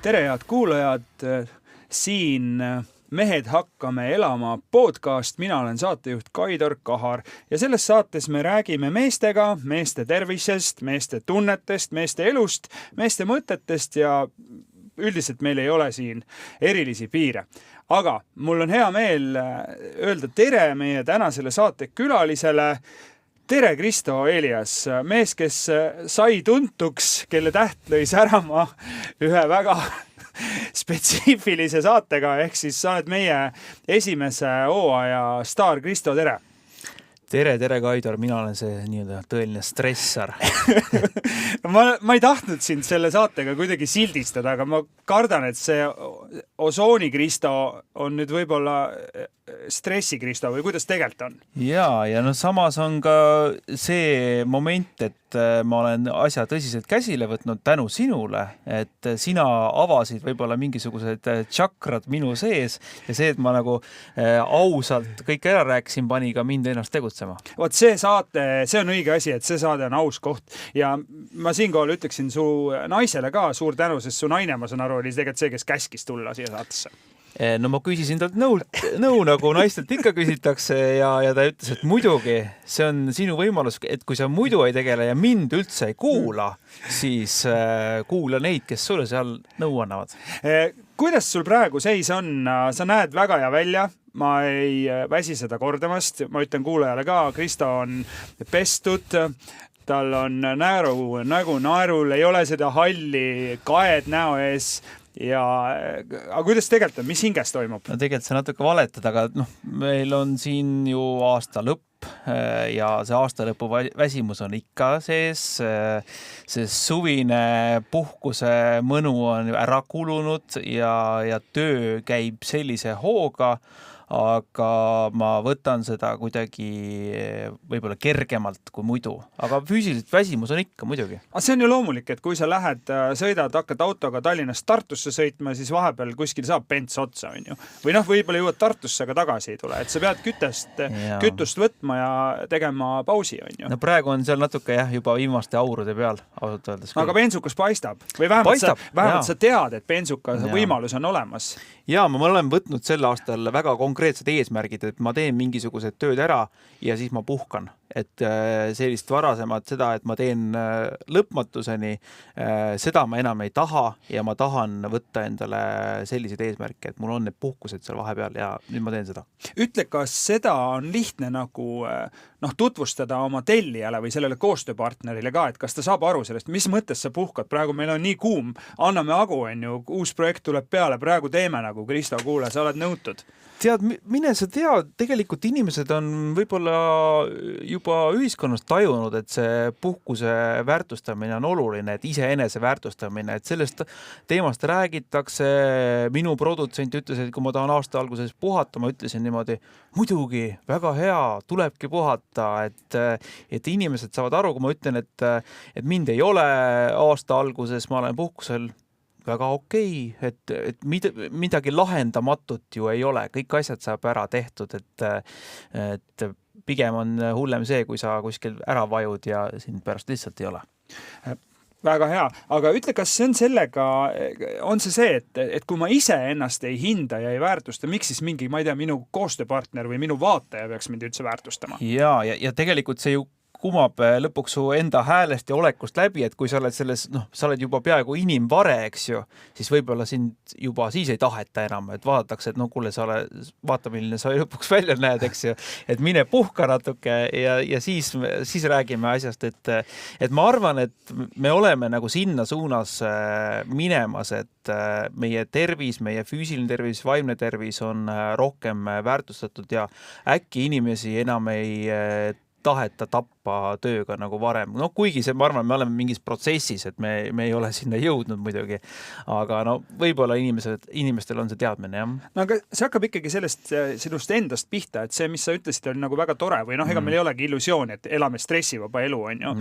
Tere head kuulajad, siin Mehed hakkame elama podcast, mina olen saatejuht Kaidor Kahar ja selles saates me räägime meestega, meeste tervisest, meeste tunnetest, meeste elust, meeste mõtetest ja üldiselt meil ei ole siin erilisi piire. Aga mul on hea meel öelda tere meie tänasele saate külalisele. Tere Kristo Elias, mees, kes sai tuntuks, kelle täht lõi särama ühe väga spetsiifilise saatega, ehk siis sa oled meie esimese hooaja staar. Kristo, tere! Tere Kaidor, mina olen see nii-öelda tõeline stressar. ma ei tahtnud sind selle saatega kuidagi sildistada, aga ma kardan, et see osooni Kristo on nüüd võib-olla stressi Kristo või kuidas tegelikult on? Ja samas on ka see moment, et ma olen asja tõsiselt käsile võtnud tänu sinule, et sina avasid võib-olla mingisugused tšakrad minu sees ja see, et ma nagu ausalt kõik ära rääkisin, pani ka mind ennast tegutsema. Vot see saate, see on õige asi, et see saade on aus koht ja ma siinkohal ütleksin su naisele ka suur tänu, sest su naine, ma saan aru, oli tegelikult see, kes käskis tulla siia saatesse. No ma küsisin talt nõu nagu naistelt ikka küsitakse ja ta ütles, et muidugi see on sinu võimalus, et kui sa muidu ei tegele ja mind üldse ei kuula, siis kuula neid, kes sulle seal nõu annavad. Kuidas sul praegu seis on? Sa näed väga hea välja. Ma ei väsi seda kordamast. Ma ütlen kuulajale ka, Kristo on pestud. Tal on nägu naerul, ei ole seda halli kaed näo ees. Aga kuidas tegelikult on? Mis hinges toimub? No tegelikult see natuke valetad, aga meil on siin ju aasta lõpp ja see aasta lõpu väsimus on ikka sees. See suvine puhkuse mõnu on ära kulunud ja töö käib sellise hooga, aga ma võtan seda kuidagi võib-olla kergemalt kui muidu. Aga füüsiliselt väsimus on ikka muidugi. See on ju loomulik, et kui sa lähed, sõidad, hakkad autoga Tallinnast Tartusse sõitma, siis vahepeal kuskil saab pents otsa, on ju. Või võibolla jõuad Tartusse, aga tagasi ei tule. Et sa pead kütust võtma ja tegema pausi, on ju. No praegu on seal natuke juba viimaste aurude peal, ausalt öeldes. Aga bensukas paistab. Või vähemalt sa tead, et bensukas võimalus on olemas. Ja ma olen võtnud sel aastal väga konkreetsed eesmärgid, et ma teen mingisugused tööd ära ja siis ma puhkan. Et sellist varasemat seda, et ma teen lõpmatuseni, seda ma enam ei taha ja ma tahan võtta endale selliseid eesmärke, et mul on need puhkused seal vahepeal ja nüüd ma teen seda. Ütle, kas seda on lihtne nagu tutvustada oma tellijale või sellele koostööpartnerile ka, et kas ta saab aru sellest, mis mõttes sa puhkad? Praegu meil on nii kuum, anname agu, on ju, uus projekt tuleb peale, praegu teeme nagu Kristo, kuule, sa oled nõutud. Tead, mine sa tead, tegelikult inimesed on võib-olla juba ühiskonnas tajunud, et see puhkuse väärtustamine on oluline, et iseenese väärtustamine, et sellest teemast räägitakse. Minu produtsent ütles, et kui ma tahan aasta alguses puhata, ma ütlesin niimoodi, muidugi, väga hea, tulebki puhata, et inimesed saavad aru, kui ma ütlen, et mind ei ole aasta alguses, ma olen puhkusel, väga okei, et midagi lahendamatut ju ei ole, kõik asjad saab ära tehtud, et pigem on hullem see, kui sa kuskil ära vajud ja sind pärast lihtsalt ei ole. Väga hea, aga ütle, kas see on sellega, on see, et kui ma ise ennast ei hinda ja ei väärtusta, miks siis mingi, ma ei tea, minu koostööpartner või minu vaataja peaks mind üldse väärtustama? Ja tegelikult see ju kumab lõpuks su enda häälest ja olekust läbi, et kui sa oled selles, sa oled juba peaaegu inimvare, eks ju, siis võib-olla sind juba siis ei taheta enam, et vaadatakse, et kuule, vaata, milline sa lõpuks välja näed, eks ju, et mine puhka natuke ja siis räägime asjast, et ma arvan, et me oleme nagu sinna suunas minemas, et meie tervis, meie füüsiline tervis, vaimne tervis on rohkem väärtustatud ja äkki inimesi enam ei taheta tappa tööga nagu varem. Kuigi see, ma arvan, me oleme mingis protsessis, et me ei ole sinna jõudnud muidugi. Aga võib-olla inimestel on see teadmine, jah. Aga see hakkab ikkagi sinust endast pihta, et see, mis sa ütlesid, on nagu väga tore või ega meil ei olegi illusiooni, et elame stressivaba elu, on ju,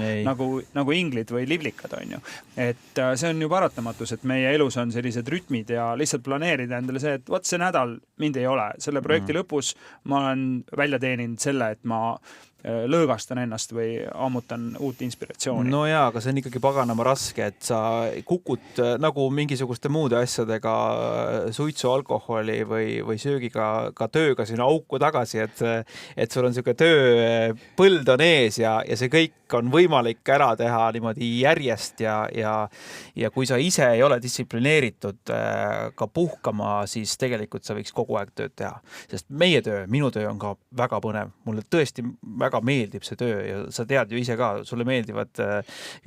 nagu inglid või livlikad, on ju. Et see on ju paratamatus, et meie elus on sellised rütmid ja lihtsalt planeerida endale see, et see nädal mind ei ole. Selle projekti lõpus ma olen välja teeninud selle, et ma lõõgastan ennast mõttest või ammutan uut inspiratsiooni. No jaa, aga see on ikkagi paganama raske, et sa kukud nagu mingisuguste muude asjadega suitsu, alkoholi või söögiga ka tööga sinna auku tagasi, et sul on niisugune tööpõld on ees ja see kõik on võimalik ära teha niimoodi järjest ja kui sa ise ei ole distsiplineeritud ka puhkama, siis tegelikult sa võiks kogu aeg tööd teha. Sest minu töö on ka väga põnev. Mulle tõesti väga meeldib see töö ja sa tead ju ise ka, sulle meeldivad,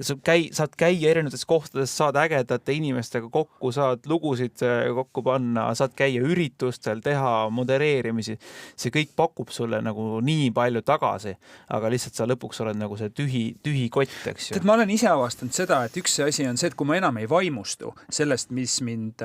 saad käia erinevates kohtades, saad ägedate inimestega kokku, saad lugusid kokku panna, saad käia üritustel, teha modereerimisi. See kõik pakub sulle nagu nii palju tagasi, aga lihtsalt sa lõpuks oled nagu see tühi kott, eks ju. Ma olen ise avastanud seda, et üks asi on see, et kui ma enam ei vaimustu sellest, mis mind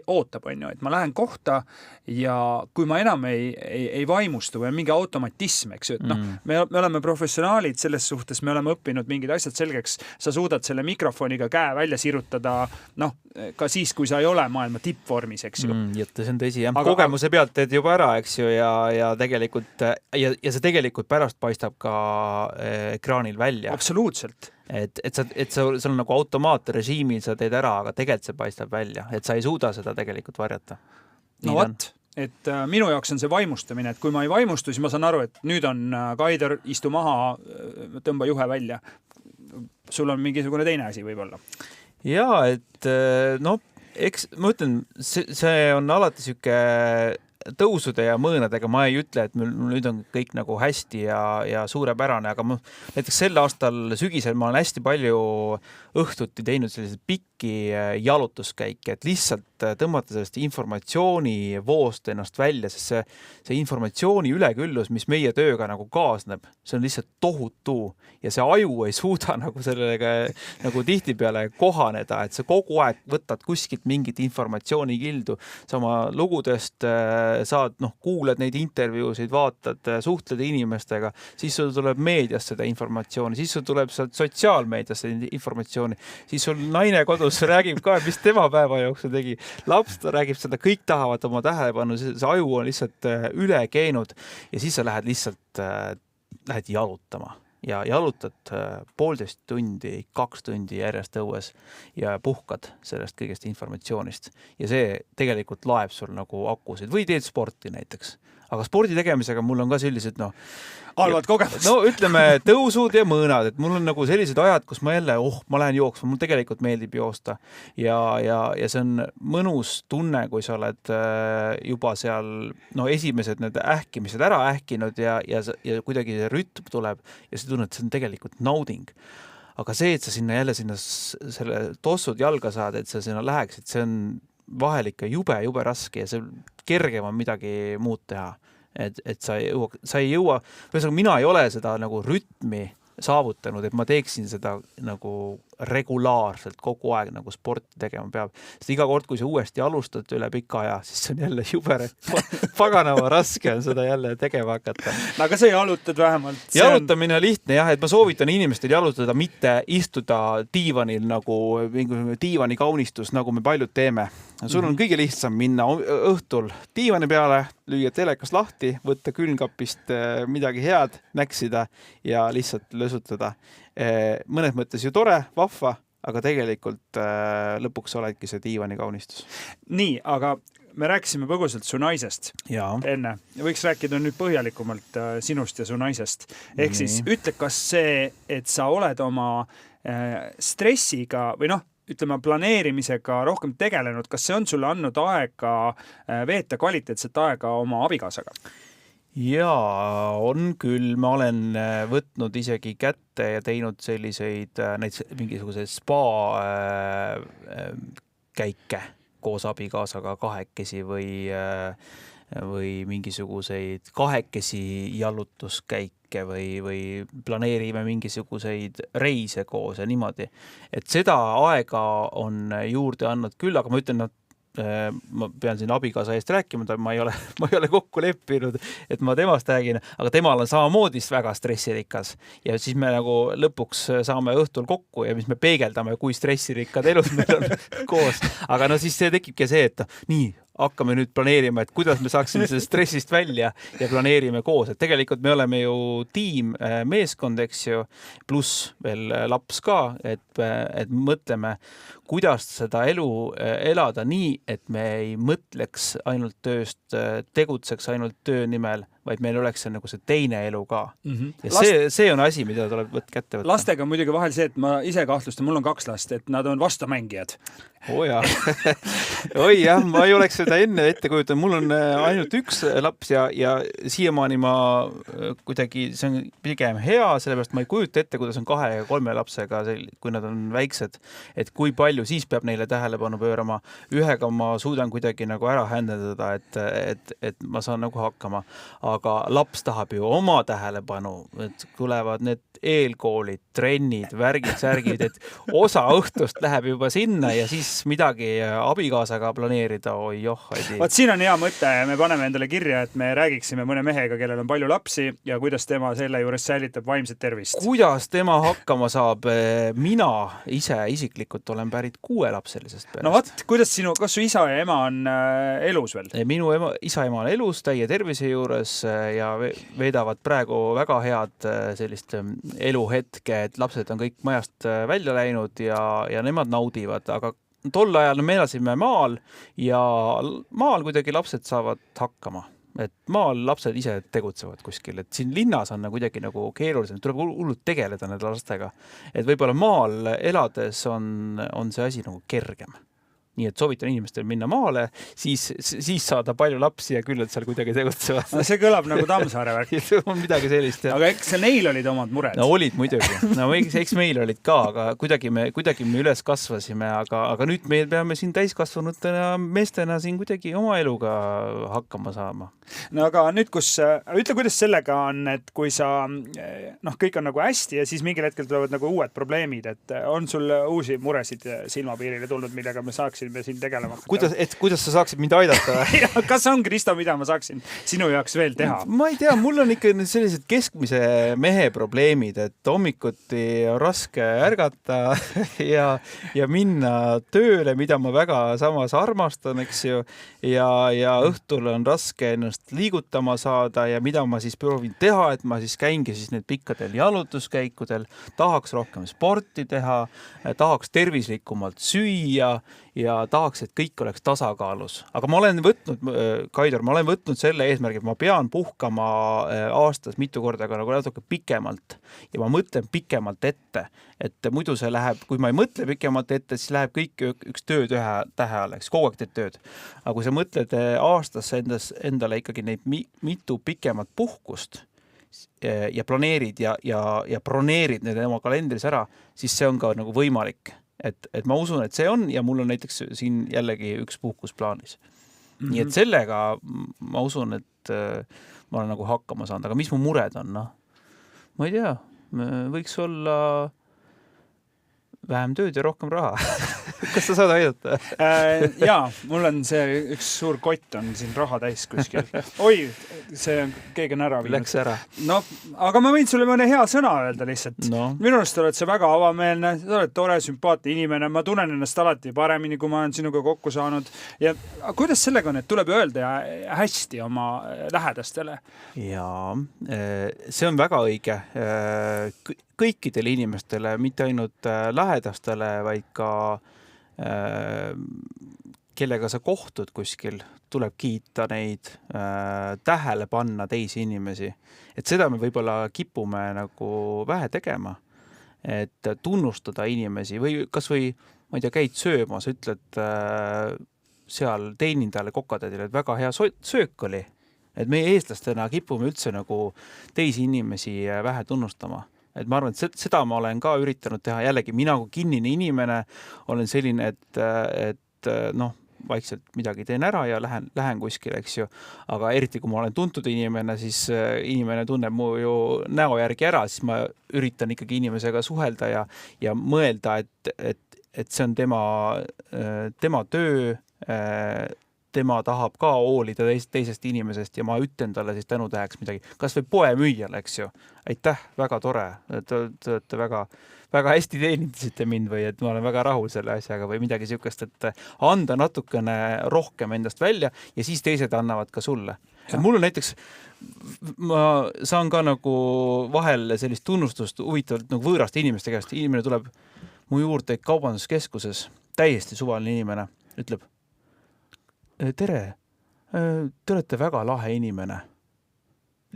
ootab, on ju, et ma lähen kohta ja kui ma enam ei vaimustu või on mingi automatism, eks ju, et me oleme professionaalid selles suhtes, me oleme õppinud mingid asjad selgeks, sa suudad selle mikrofoniga käe välja sirutada, ka siis, kui sa ei ole maailma tippvormis, eks ju. See on tõsi, jah. Kogemuse pealt teed juba ära, eks ju, ja tegelikult ja see tegelikult pärast paistab ka ekraanil välja. Absoluutselt. Et sul on nagu automaatrežiimil sa teed ära, aga tegelikult see paistab välja, et sa ei suuda seda tegelikult varjata. No what? Et minu jaoks on see vaimustamine, et kui ma ei vaimustu, siis ma saan aru, et nüüd on Kaidar, istu maha, tõmba juhe välja. Sul on mingisugune teine asi võib-olla. Jaa, et eks ma ütlen, see on alati siuke tõusude ja mõõnadega, ma ei ütle, et nüüd on kõik nagu hästi ja suurepärane, aga näiteks sel aastal sügisel ma olen hästi palju õhtuti teinud selliseid pikki jalutuskäike, et lihtsalt tõmmata sellest informatsioonivoost ennast välja, sest see informatsiooni üleküllus, mis meie tööga nagu kaasneb, see on lihtsalt tohutu ja see aju ei suuda nagu sellega nagu tihtipeale kohaneda, et sa kogu aeg võtad kuskilt mingit informatsiooni-kildu, sama lugudest saad, kuuled neid intervjuusid, vaatad, suhtled inimestega, siis sul tuleb meediast seda informatsiooni, siis sul tuleb sealt sotsiaalmeediast seda informatsiooni, siis sul naine kodus räägib ka, mis tema päeva jooksul tegi, laps räägib seda, kõik tahavad oma tähelepanu, see aju on lihtsalt üle käinud ja siis sa lähed jalutama ja jalutad 1,5 tundi, 2 tundi järjest õues ja puhkad sellest kõigest informatsioonist ja see tegelikult laeb sul nagu akusid või teed sporti näiteks. Aga spordi tegemisega mul on ka sellised, halvad kogemus. Ütleme tõusud ja mõõnad, et mul on nagu sellised ajad, kus ma jälle, ma lähen jooksma, mul tegelikult meeldib joosta ja see on mõnus tunne, kui sa oled juba seal, esimesed need ähkimised ära ähkinud ja kuidagi see rütm tuleb ja see tunne, et see on tegelikult nauding. Aga see, et sa sinna selle tossud jalga saad, et sa sinna läheksid, see on vahel ikka jube raske ja see kergem on midagi muud teha. Et sa ei jõua, mina ei ole seda nagu rütmi saavutanud, et ma teeksin seda nagu regulaarselt kogu aeg nagu sporti tegema peab. Sest iga kord, kui sa uuesti alustad üle pika aja, siis see on jälle jube paganama raske on seda jälle tegema hakata. Aga sa jalutad vähemalt. Jalutamine on lihtne jah, et ma soovitan inimestel jalutada, mitte istuda diivanil nagu diivani kaunistus, nagu me paljud teeme. Sul on kõige lihtsam minna õhtul diivani peale, lüüa telekas lahti, võtta külmkapist midagi head, näksida ja lihtsalt lõsutada. Mõnes mõttes ju tore, vahva, aga tegelikult lõpuks oledki see diivani kaunistus. Nii, aga me rääkisime põgusalt su naisest enne. Võiks rääkida nüüd põhjalikumalt sinust ja su naisest. Ehk siis ütle, kas see, et sa oled oma stressiga või ütleme planeerimisega rohkem tegelenud, kas see on sulle andnud aega veeta kvaliteetset aega oma abikaasaga? Jaa, on küll. Ma olen võtnud isegi kätte ja teinud selliseid mingisuguseid spa käike koos abikaasaga kahekesi või mingisuguseid kahekesi jalutuskäike või planeerime mingisuguseid reise koos ja niimoodi. Et seda aega on juurde andnud küll, aga ma ütlen, ma pean siin abikaasa eest rääkima, ma ei ole kokku leppinud, et ma temast räägin, aga temal on samamoodi väga stressirikas ja siis me nagu lõpuks saame õhtul kokku ja mis me peegeldame, kui stressirikkad elud meil on koos. Aga siis see tekibki see, et nii, hakkame nüüd planeerima, et kuidas me saaksime sellest stressist välja ja planeerime koos, et tegelikult me oleme ju tiim, meeskond, eks ju, pluss veel laps ka, et mõtleme, kuidas seda elu elada nii, et me ei mõtleks ainult tööst, tegutseks ainult töö nimel, vaid meil oleks see nagu see teine elu ka. Ja see on asi, mida tuleb kätte võtta. Lastega on muidugi vahel see, et ma ise kahtlustan, mul on 2 last, et nad on vastamängijad. Oi jah, ma ei oleks seda enne ette kujutanud. Mul on ainult 1 laps ja siiamaani ma kuidagi, see on pigem hea, sellepärast ma ei kujuta ette, kuidas on 2 ja 3 lapsega, kui nad on väiksed, et kui palju siis peab neile tähelepanu pöörama. Ühega ma suudan kuidagi nagu ära händedada, et ma saan nagu hakkama. Aga laps tahab ju oma tähelepanu, et tulevad need eelkoolid, trennid, värgid, särgid, et osa õhtust läheb juba sinna ja siis midagi abikaasaga planeerida, oi joh. Vaat siin on hea mõte, me paneme endale kirja, et me räägiksime mõne mehega, kellel on palju lapsi ja kuidas tema selle juures säilitab vaimset tervist. Kuidas tema hakkama saab? Mina ise isiklikult olen pärit 6-lapselisest perest. No vaat, kuidas kas su isa ja ema on elus veel? Minu isa ja ema on elus täie tervise juures ja veedavad praegu väga head sellist eluhetke, et lapsed on kõik majast välja läinud ja nemad naudivad, aga tol ajal me elasime maal ja maal kuidagi lapsed saavad hakkama. Et maal lapsed ise tegutsevad kuskil, et siin linnas on kuidagi nagu keerulisem, tuleb hullult tegeleda nende lastega. Et võib-olla maal elades on see asi nagu kergem. Nii et soovitan inimestel minna maale, siis saada palju lapsi ja küll, et seal kuidagi tegutsevad. No see kõlab nagu Tammsaare värk. On midagi sellist. Aga eks neil olid omad mured. No olid muidugi. No eks meil olid ka, aga kuidagi me üles kasvasime, aga nüüd me peame siin täiskasvanutena meestena siin kuidagi oma eluga hakkama saama. No aga nüüd, ütle, kuidas sellega on, et kui sa, kõik on nagu hästi ja siis mingil hetkel tulevad nagu uued probleemid, et on sul uusi muresid silmapiirile tulnud, millega me saaksime siin tegelema. Kuidas sa saaksid mind aidata? Kas on, Kristo, mida ma saaksin sinu jaoks veel teha? Ma ei tea, mul on ikka sellised keskmise mehe probleemid, et hommikuti on raske ärgata ja minna tööle, mida ma väga samas armastan, eks ju, ja õhtul on raske ennast liigutama saada ja mida ma siis proovin teha, et ma siis käingi siis need pikkadel jalutuskäikudel, tahaks rohkem sporti teha, tahaks tervislikumalt süüa ja tahaks, et kõik oleks tasakaalus. Aga ma olen võtnud, Kaidor, selle eesmärgi, et ma pean puhkama aastas mitu korda, aga nagu natuke pikemalt ja ma mõtlen pikemalt ette, et muidu see läheb, kui ma ei mõtle pikemalt ette, siis läheb kõik üks tööd ühe tähe alla, kogu aeg teed tööd. Aga kui sa mõtled aastas endale ikkagi neid mitu pikemat puhkust ja planeerid ja broneerid need oma kalendris ära, siis see on ka nagu võimalik. Et ma usun, et see on ja mul on näiteks siin jällegi üks puhkus plaanis. Nii et sellega ma usun, et ma olen nagu hakkama saanud. Aga mis mu mured on? Ma ei tea, võiks olla vähem tööd ja rohkem raha. Kas sa saad aidata? Jaa, mul on see üks suur kott on siin raha täis kuskil. Oi, see on keegi on ära viinud. Läks ära. No, aga ma võin sulle mõne hea sõna öelda lihtsalt. No. Minu arust oled sa väga avameelne, sa oled tore, sümpaatne inimene, ma tunnen ennast alati paremini, kui ma olen sinuga kokku saanud. Ja kuidas sellega on, et tuleb öelda hästi oma lähedastele? Jaa, see on väga õige. Kõikidele inimestele, mitte ainult lähedastele, vaid ka kellega sa kohtud kuskil, tuleb kiita neid, tähele panna teisi inimesi. Et seda me võib-olla kipume nagu vähe tegema, et tunnustada inimesi või kas või, ma ei tea, käid söömas, ütled seal teenindajale kokatadile, et väga hea söök oli. Et meie eestlastena kipume üldse nagu teisi inimesi vähe tunnustama. Et ma arvan, et seda ma olen ka üritanud teha. Jällegi, mina kui kinnine inimene olen selline, et vaikselt midagi teen ära ja lähen kuskile, eks ju. Aga eriti, kui ma olen tuntud inimene, siis inimene tunneb mu ju näo järgi ära, siis ma üritan ikkagi inimesega suhelda ja mõelda, et see on tema töö, tema tahab ka hoolida teisest inimesest ja ma ütlen talle siis tänutäheks midagi. Kas või poemüüjale, eks ju. Aitäh, väga tore. Te olete väga hästi teenindasite mind või et ma olen väga rahul selle asjaga või midagi sihukest, et anda natukene rohkem endast välja ja siis teised annavad ka sulle. Mul on näiteks, ma saan ka nagu vahel sellist tunnustust huvitavalt nagu võõraste inimeste käest. Inimene tuleb mu juurde kaubanduskeskuses, täiesti suvaline inimene, ütleb, tere, te olete väga lahe inimene.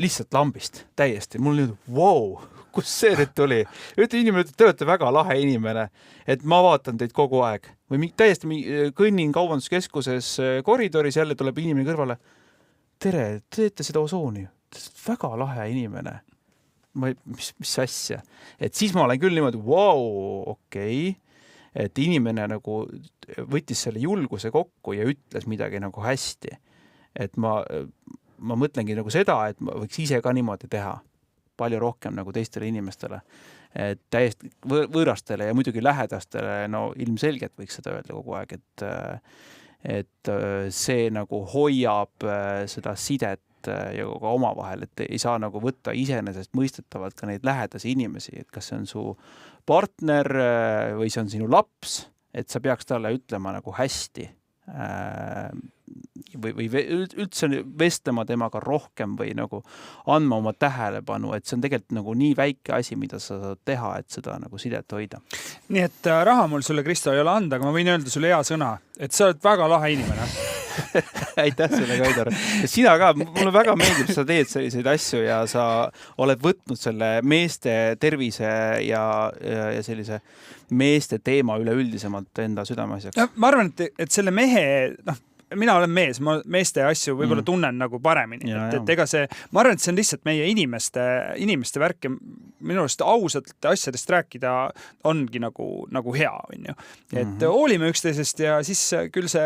Lihtsalt lambist, täiesti. Mul nüüd, wow, kus see nüüd tuli? Inimene ütleb, te olete väga lahe inimene, et ma vaatan teid kogu aeg. Või täiesti kõnnin kaubanduskeskuses koridoris, jälle tuleb inimene kõrvale. Tere, te teete seda osooni. Väga lahe inimene. Mis asja? Et siis ma olen küll niimoodi, wow, okei. Et inimene nagu võttis selle julguse kokku ja ütles midagi nagu hästi. Et ma mõtlengi nagu seda, et ma võiks ise ka niimoodi teha palju rohkem nagu teistele inimestele. Et täiesti võõrastele ja muidugi lähedastele, no ilmselgelt võiks seda öelda kogu aeg, et see nagu hoiab seda sidet ja ka oma vahel, et ei saa nagu võtta iseenesest mõistetavalt ka neid lähedasi inimesi, et kas see on su partner või see on sinu laps, et sa peaks talle ütlema nagu hästi või üldse vestlema temaga rohkem või nagu andma oma tähelepanu, et see on tegelikult nagu nii väike asi, mida sa saad teha, et seda nagu sidet hoida. Nii et raha mul sulle, Kristo, ei ole anda, aga ma võin öelda sulle hea sõna, et sa oled väga lahe inimene. Aitäh sulle, Kaidar. Sina ka, mulle väga meeldib, sa teed selliseid asju ja sa oled võtnud selle meeste tervise ja sellise meeste teema üleüldisemalt enda südameasjaks. Ma arvan, et selle mehe, mina olen mees, ma meeste asju võib-olla tunnen nagu paremini. Et ega see, ma arvan, et see on lihtsalt meie inimeste värk ja minu arust ausalt asjadest rääkida ongi nagu hea, on ju. Et hoolime üksteisest ja siis küll see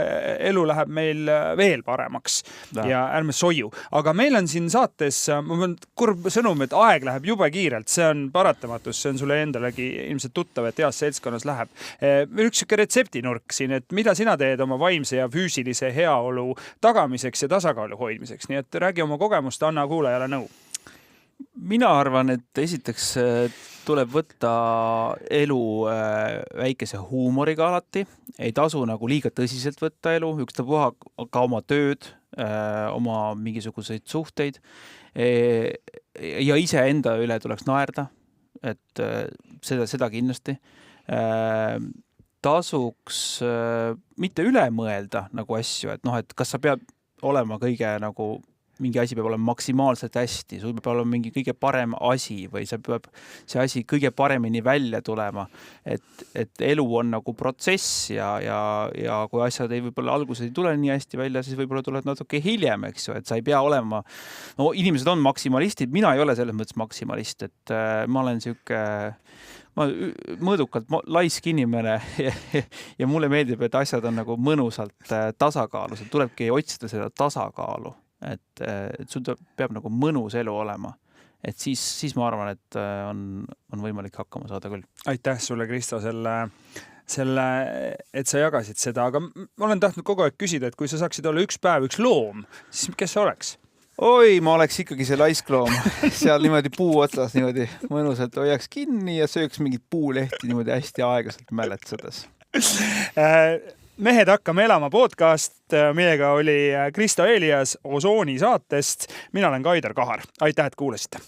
elu läheb meil veel paremaks ja ärme soju. Aga meil on siin saates, ma pean kurb sõnum, et aeg läheb jube kiirelt, see on paratamatus, see on sulle endalegi ilmselt tuttav, et heas seltskonnas läheb. Üks retseptinurk siin, et mida sina teed oma vaimse ja füüsilise heaolu tagamiseks ja tasakaalu hoidmiseks. Nii et räägi oma kogemust, anna kuulajale nõu. Mina arvan, et esiteks tuleb võtta elu väikese huumoriga alati. Ei tasu nagu liiga tõsiselt võtta elu, ükstapuha ka oma tööd, oma mingisuguseid suhteid ja ise enda üle tuleks naerda, et seda kindlasti. Tasuks mitte üle mõelda nagu asju, et kas sa pead olema kõige nagu mingi asi peab olema maksimaalselt hästi, sul peab olema mingi kõige parem asi või see asi kõige paremini välja tulema, et elu on nagu protsess ja kui asjad võib-olla alguses ei tule nii hästi välja, siis võib-olla tuleb natuke hiljem, eks ju, et sa ei pea olema, inimesed on maksimalistid, mina ei ole selles mõttes maksimalist, et ma olen ma mõõdukalt laisk inimene ja mulle meeldib, et asjad on nagu mõnusalt tasakaalus, et tulebki otsida seda tasakaalu, et sul peab nagu mõnus elu olema, et siis ma arvan, et on võimalik hakkama saada küll. Aitäh sulle, Kristo, et sa jagasid seda, aga ma olen tahtnud kogu aeg küsida, et kui sa saaksid olla üks päev, üks loom, siis kes sa oleks? Oi, ma oleks ikkagi see laiskloom, seal niimoodi puu otsas niimoodi mõnusalt hoiaks kinni ja sööks mingit puulehti niimoodi hästi aeglaselt mäletsedes. Mehed hakkame elama podcast, millega oli Kristo Elias Osooni saatest. Mina olen Kaidar Kahar. Aitäh, et kuulasite!